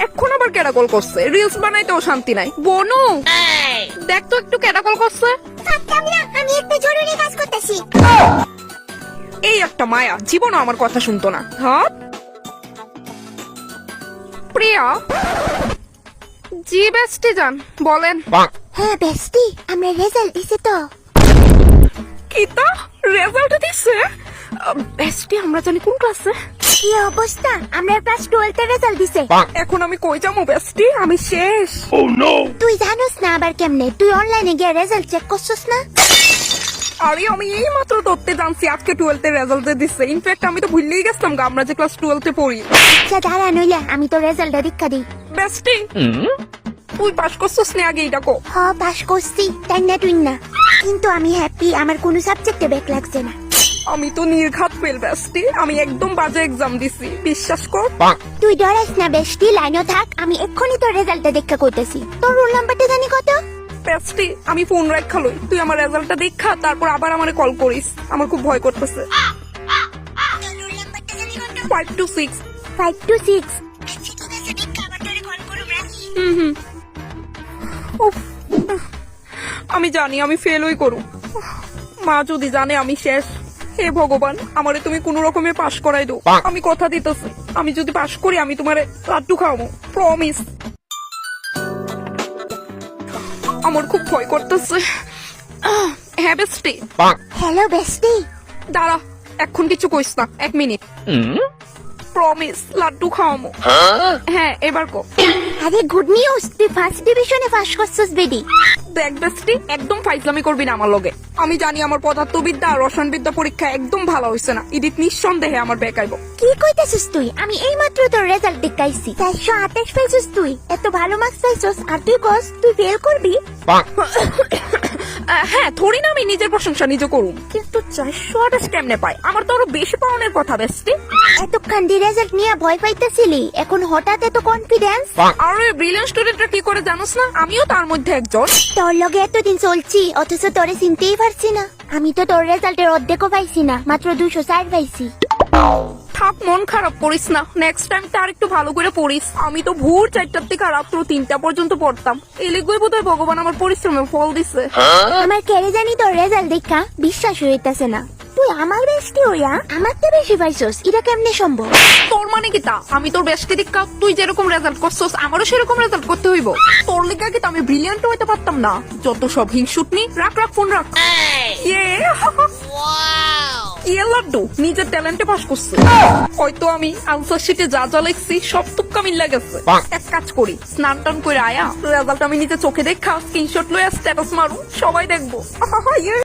এখন আবার কেডা কল করছে? রিলস বানাইতেও শান্তি নাই। বনু দেখ তো একটু কেডা কল করছে। আমি একটা জরুরি কাজ করতেছি। এই একটা মায়া, জীবনও আমার কথা শুনতো না। হ্যাঁ প্রিয়া। জি বেস্টি জান বলেন। হ্যাঁ বেস্টি, আমরা রেজাল্ট দিছি তো। কিতা রেজাল্ট দিছে? বেস্টি আমরা জানি কোন ক্লাসে। কি অবস্থা, আমরা ক্লাস 12 এর রেজাল্ট দিছে। এখন আমি কই যাবো বেস্টি? আমি শেষ। তুই জানোস না আবার কেমনে? তুই অনলাইনে গিয়ে রেজাল্ট চেক করছস না? আরে আমি এই মাত্র ধরতে জানছি আজকে 12th এর রেজাল্ট দিছে। ইনফ্যাক্ট আমি তো ভুলেই গেছিলাম আমরা যে ক্লাস 12 এ পড়ি। আচ্ছা দাঁড়া, নইলে আমি তো রেজাল্টটা দেখা দিই। বেস্টি তুই পাস করছিস না আগে এটা কো। হ পাস করছি, তাই না তুই না? কিন্তু আমি হ্যাপি, আমার কোনো সাবজেক্টে ব্যাক লাগছে না। আমি তো নির্ঘাত ফেল বেস্টি, আমি একদম বাজে এক্সাম দিছি, বিশ্বাস কর। তুই ডরাস না বেস্টি, লাইনও থাক, আমি এক্ষুনি তোর রেজাল্টটা দেখা করতেছি। তোর রোল নাম্বারটা জানি কত? বেস্টি আমি ফোন রাখা লই, তুই আমার রেজাল্টটা দেখা তারপর আবার আমারে কল করিস, আমার খুব ভয় করতেছে। 5 to 6। 5 to 6। উফ, আমি জানি আমি ফেল হই করু। মা যদি জানে আমি শেষ, হে ভগবান আমারে তুমি কোন রকমে পাশ করাই দাও। আমি কথা দিতেছি আমি যদি পাশ করি আমি তোমারে লাড্ডু খাওয়াবো, প্রমিস। আমার খুব ভয় করতেছে। হ্যাঁ বেস্টি। হ্যালো বেস্টি। দাঁড়া এখন কিছু কইস না, 1 মিনিট। প্রমিস লাড্ডু খাওয়াবো। হ্যাঁ এবার কো। আরে গুড নিউজ, তুই ফার্স্ট ডিভিশনে পাস করছস বেডি। দেখ বেস্টি একদম ফাইজলামি করবি না আমার লগে। আমি জানি আমার পদার্থবিদ্যা আর রসায়নবিদ্যা পরীক্ষা একদম ভালো হইছে না, ইডিট নিঃসন্দেহে আমার ব্যাক আইব। কি কইতেছিস তুই? আমি এই মাত্র তোর রেজাল্ট দেখাইছি, 428 পাইছস তুই। এত ভালো মার্কস পাইছস আর তুই কস তুই ফেল করবি? হ্যাঁ থোড়ি না আমি নিজের প্রশংসা নিজে করুম, কিন্তু 428 কেমনে পাই? আমার তো আরো বেশি পাওনের কথা বেস্টি। এতক্ষণ দি রেজাল্ট নিয়ে ভয় পাইতেছিলি, এখন হঠাৎ এত কনফিডেন্স? আরে ব্রিলিয়ান্ট স্টুডেন্টরা কি করে জানোস না? আমিও তার মধ্যে একজন। তোর লগে এতদিন চলছি অথচ তোরে চিনতেই পারছি না। আমি তো তোর রেজাল্টের অর্ধেকও পাইছি না, মাত্র 204 পাইছি। থাক মন খারাপ করিস না, নেক্সট টাইম তার একটু ভালো করে পড়িস। আমি তো ভোর 4টার থেকে রাত্র 3টা পর্যন্ত পড়তাম। এই লিগুই বোধহয় ভগবান আমার পরিশ্রমে ফল দিছে। আমার কেড়ে জানি তোর রেজাল্ট দেখা বিশ্বাস হইতাছে না। তুই আমার বেস্টি হইয়া আমার তো বেশি পাইছস, এটা কেমনে সম্ভব? তোর মানে কি তা? আমি তোর বেস্টি দীক্ষা, তুই যেরকম রেজাল্ট করছস আমারও সেরকম রেজাল্ট করতে হইব। তোর লিগা কি আমি ব্রিলিয়ান্ট হইতে পারতাম না? যত সব হিংসুটনি, রাখ রাখ ফোন রাখ। ইয়ে ইয়ে লাড্ডু নিজের ট্যালেন্টে পাস করছে। হয়তো আমি আনসার শিটে যা যা লিখছি সব তুক্কা মিল্লা গেছে। এক কাজ করি, স্নান টান করে আয়া রেজাল্ট আমি নিজে চোখে দেখা স্ক্রিনশট লইয়া স্ট্যাটাস মারু, সবাই দেখবো। ইয়ে